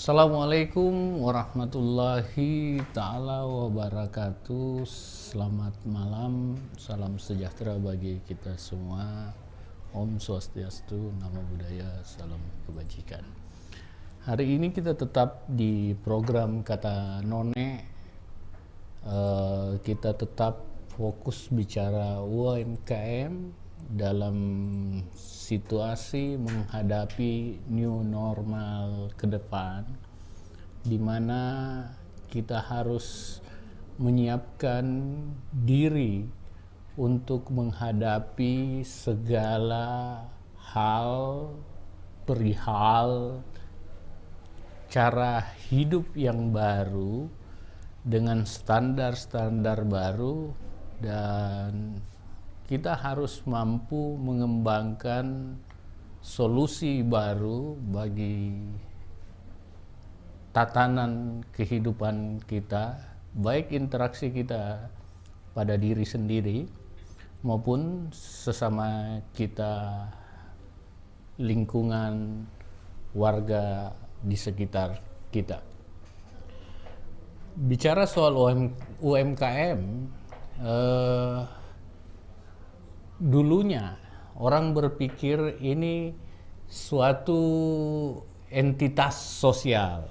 Assalamualaikum warahmatullahi ta'ala wabarakatuh. Selamat malam, salam sejahtera bagi kita semua. Om Swastiastu, Namo Buddhaya, salam kebajikan. Hari ini kita tetap di program Kata None. Kita tetap fokus bicara UMKM dalam situasi menghadapi new normal ke depan, di mana kita harus menyiapkan diri untuk menghadapi segala hal perihal cara hidup yang baru dengan standar-standar baru, dan kita harus mampu mengembangkan solusi baru bagi tatanan kehidupan kita, baik interaksi kita pada diri sendiri maupun sesama kita, lingkungan, warga di sekitar kita. Bicara soal UMKM, dulunya orang berpikir ini suatu entitas sosial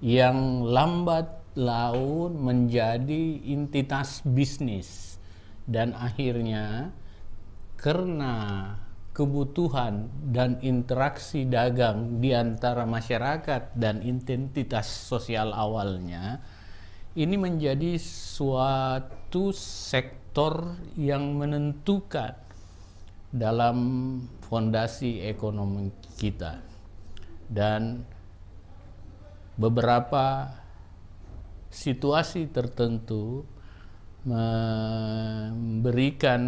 yang lambat laun menjadi entitas bisnis, dan akhirnya karena kebutuhan dan interaksi dagang di antara masyarakat dan identitas sosial awalnya, ini menjadi suatu sektor yang menentukan dalam fondasi ekonomi kita, dan beberapa situasi tertentu memberikan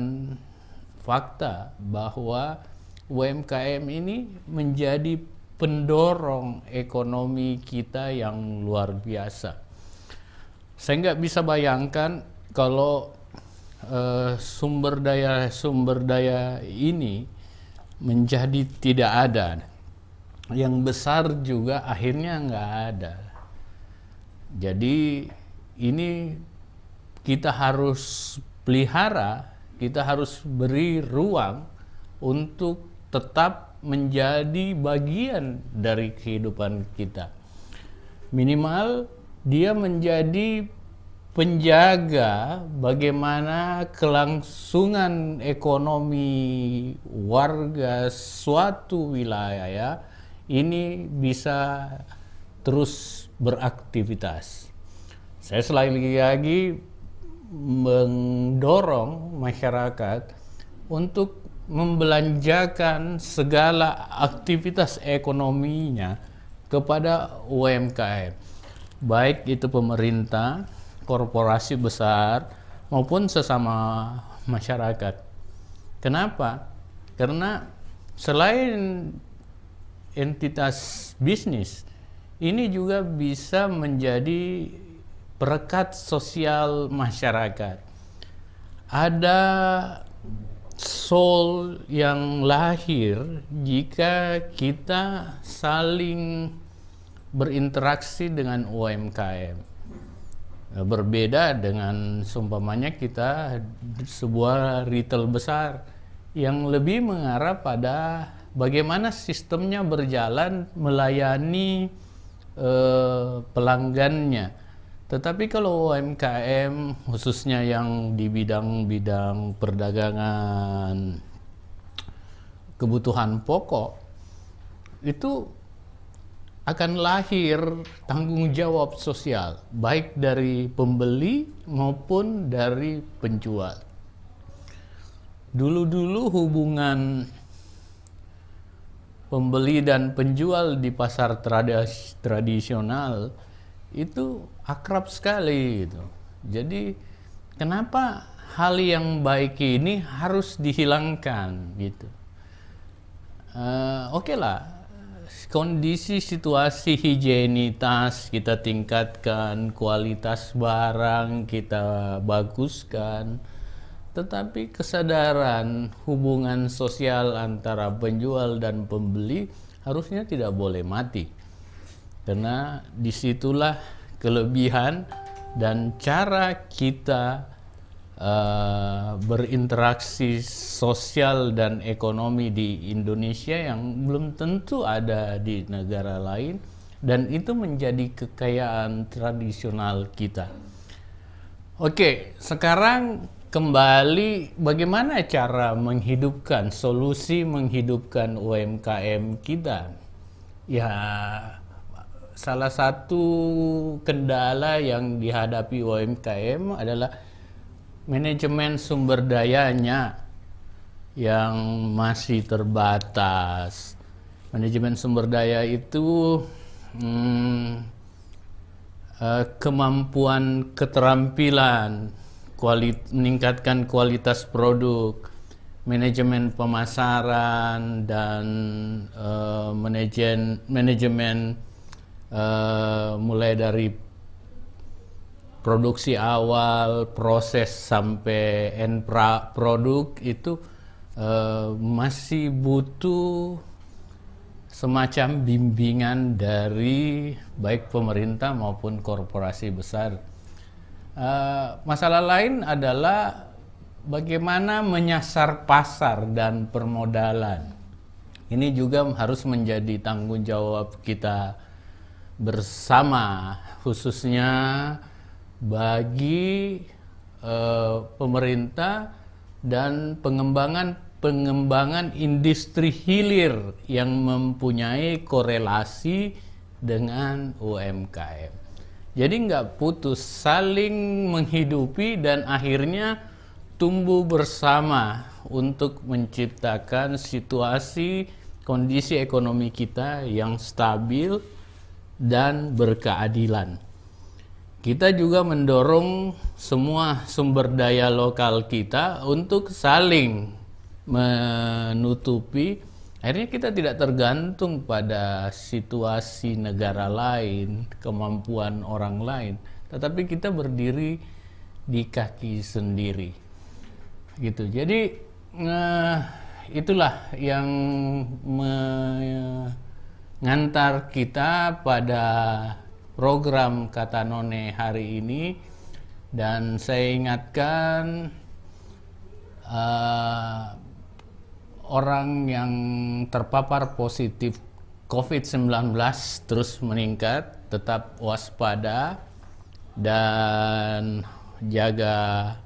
fakta bahwa UMKM ini menjadi pendorong ekonomi kita yang luar biasa. Saya nggak bisa bayangkan kalau sumber daya ini menjadi tidak ada, yang besar juga akhirnya nggak ada. Jadi ini kita harus pelihara, kita harus beri ruang untuk tetap menjadi bagian dari kehidupan kita. Minimal dia menjadi penjaga bagaimana kelangsungan ekonomi warga suatu wilayah ini bisa terus beraktivitas. Saya lagi mendorong masyarakat untuk membelanjakan segala aktivitas ekonominya kepada UMKM, baik itu pemerintah, korporasi besar, maupun sesama masyarakat. Kenapa? Karena selain entitas bisnis, ini juga bisa menjadi perekat sosial masyarakat. Ada soul yang lahir jika kita saling berinteraksi dengan UMKM. Berbeda dengan seumpamanya kita sebuah retail besar yang lebih mengarah pada bagaimana sistemnya berjalan melayani pelanggannya. Tetapi kalau UMKM khususnya yang di bidang-bidang perdagangan kebutuhan pokok, itu akan lahir tanggung jawab sosial baik dari pembeli maupun dari penjual. Dulu-dulu hubungan pembeli dan penjual di pasar tradisional itu akrab sekali gitu. Jadi kenapa hal yang baik ini harus dihilangkan gitu? Oke lah, kondisi situasi higienitas kita tingkatkan, kualitas barang kita baguskan, tetapi kesadaran hubungan sosial antara penjual dan pembeli harusnya tidak boleh mati. karena disitulah kelebihan dan cara kita berinteraksi sosial dan ekonomi di Indonesia yang belum tentu ada di negara lain, dan itu menjadi kekayaan tradisional kita. Oke, sekarang kembali bagaimana cara menghidupkan, solusi menghidupkan UMKM kita. Ya, salah satu kendala yang dihadapi UMKM adalah manajemen sumber dayanya yang masih terbatas. Manajemen sumber daya itu kemampuan, keterampilan, meningkatkan kualitas produk, manajemen pemasaran, dan manajemen mulai dari produksi awal, proses sampai end produk itu masih butuh semacam bimbingan dari baik pemerintah maupun korporasi besar. Masalah lain adalah bagaimana menyasar pasar dan permodalan. Ini juga harus menjadi tanggung jawab kita bersama, khususnya bagi pemerintah dan pengembangan industri hilir yang mempunyai korelasi dengan UMKM. Jadi nggak putus, saling menghidupi dan akhirnya tumbuh bersama untuk menciptakan situasi kondisi ekonomi kita yang stabil dan berkeadilan. Kita juga mendorong semua sumber daya lokal kita untuk saling menutupi. Akhirnya kita tidak tergantung pada situasi negara lain, kemampuan orang lain, tetapi kita berdiri di kaki sendiri. Gitu. Jadi itulah yang mengantar kita pada program Kata None hari ini, dan saya ingatkan orang yang terpapar positif COVID-19 terus meningkat, tetap waspada dan jaga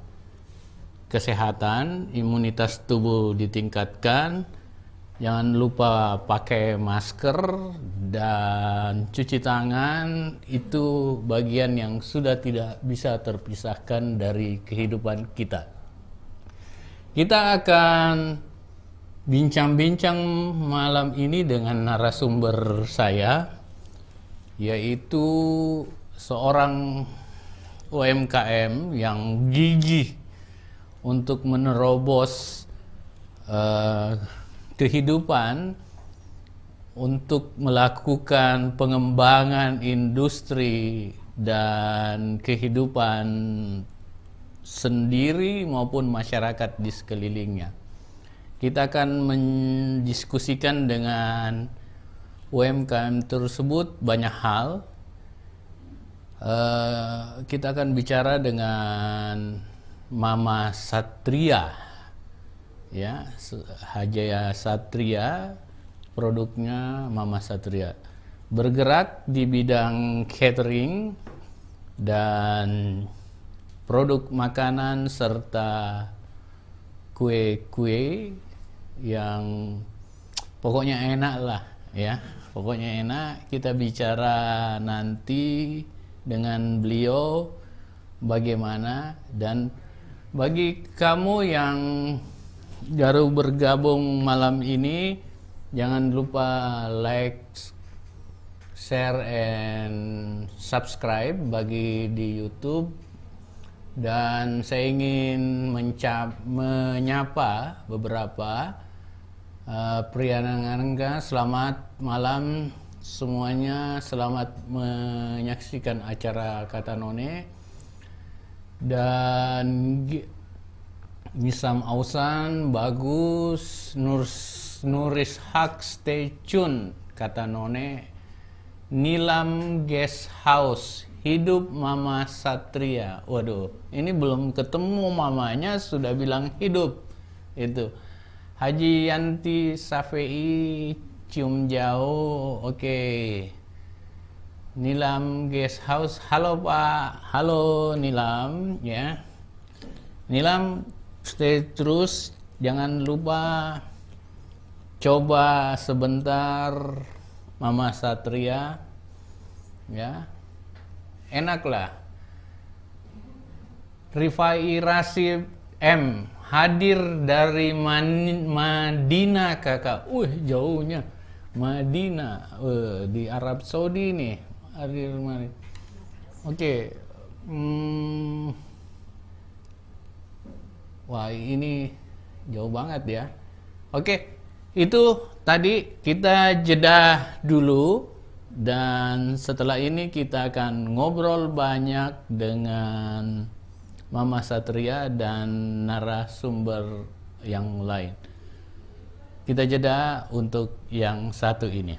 kesehatan, imunitas tubuh ditingkatkan. Jangan lupa pakai masker dan cuci tangan, itu bagian yang sudah tidak bisa terpisahkan dari kehidupan kita. Kita akan bincang-bincang malam ini dengan narasumber saya, yaitu seorang UMKM yang gigih untuk menerobos kehidupan untuk melakukan pengembangan industri dan kehidupan sendiri maupun masyarakat di sekelilingnya. Kita akan mendiskusikan dengan UMKM tersebut banyak hal. Kita akan bicara dengan Mama Satria, ya, Hajaya Satria, produknya Mama Satria, bergerak di bidang catering dan produk makanan serta kue-kue yang pokoknya enak lah, ya, pokoknya enak. Kita bicara nanti dengan beliau bagaimana. Dan bagi kamu yang baru bergabung malam ini, jangan lupa like, share, and subscribe bagi di YouTube. Dan saya ingin menyapa beberapa pria nangga. Selamat malam semuanya, selamat menyaksikan acara Kata None. Dan Misam Ausan, Bagus, Nuris Haq, stay tune Kata None Nilam Guest House, hidup Mama Satria. Waduh, ini belum ketemu mamanya sudah bilang hidup. Itu Haji Yanti Safei, cium jauh. Oke. Nilam Guest House, halo Pak. Halo Nilam, ya. Nilam, stay terus, jangan lupa coba sebentar Mama Satria, ya, enak lah. Rifai Rasib M, hadir dari Madinah kakak. Jauhnya Madinah, di Arab Saudi nih. Hadir Madinah. Oke. Wah, ini jauh banget ya. Oke. Itu tadi kita jeda dulu, dan setelah ini kita akan ngobrol banyak dengan Mama Satria dan narasumber yang lain. Kita jeda untuk yang satu ini.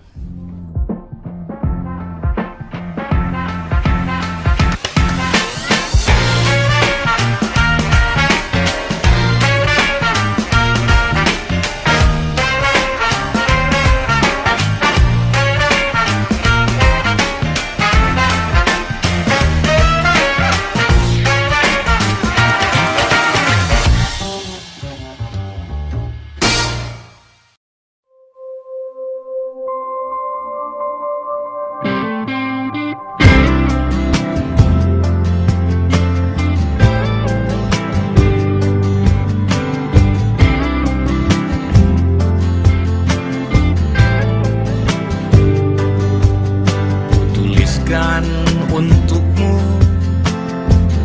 Untukmu,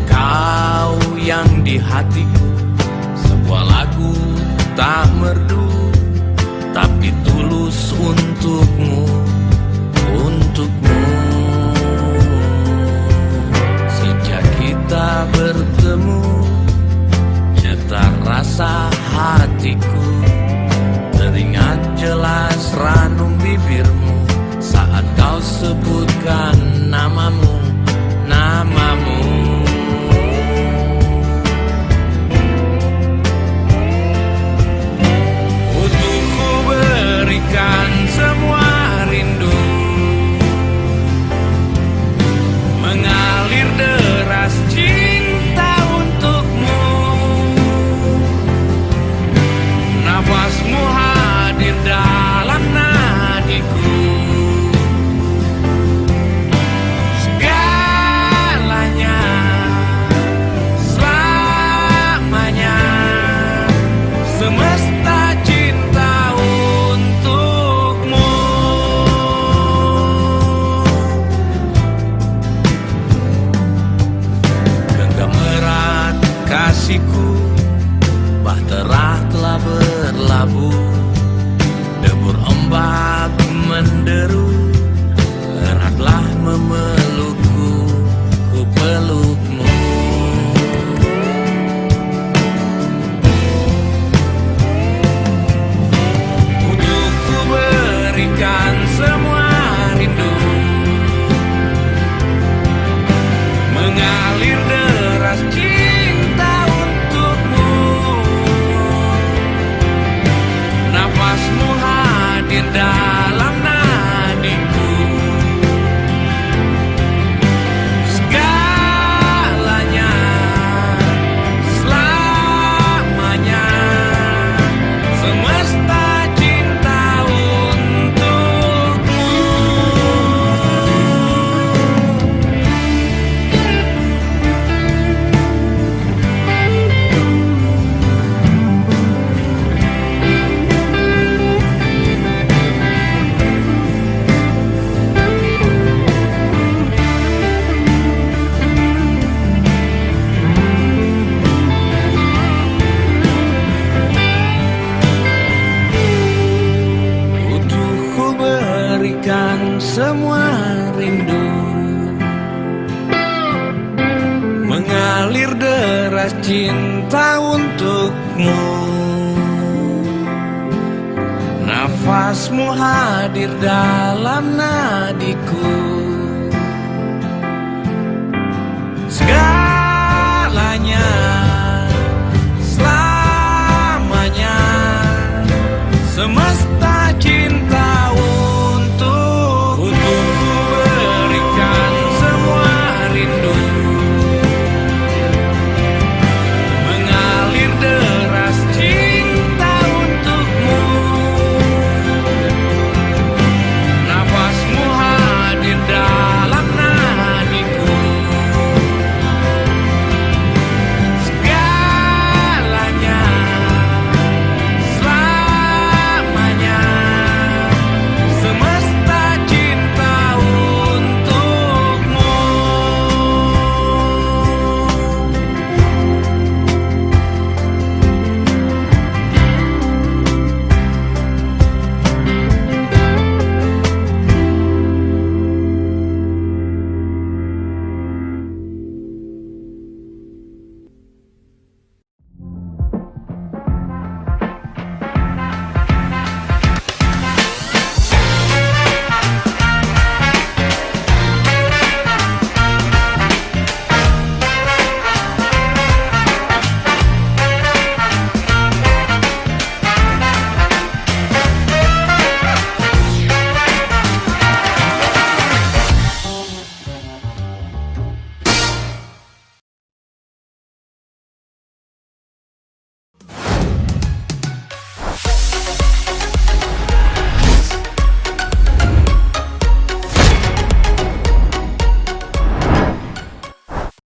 kau yang di hatiku, sebuah lagu tak merdu, tapi tulus untukmu, untukmu. Sejak kita bertemu, nyata rasa hatiku, teringat jelas ranum bibirmu saat kau sebutkan namamu, namamu. Untuk ku berikan semua rindu, mengalir deras cinta untukmu. Nafasmu hadir dalam nadiku, semesta cinta untukmu. Genggam erat kasihku, bahtera telah berlabuh, debur ombak menderu, eratlah memelukku, ku pelukmu. Berikan semua rindu, mengalir deras cinta untukmu. Nafasmu hadir dalam nadiku, segalanya selamanya, semesta semua rindu, mengalir deras cinta untukmu. Nafasmu hadir dalam nadi hatiku. Segala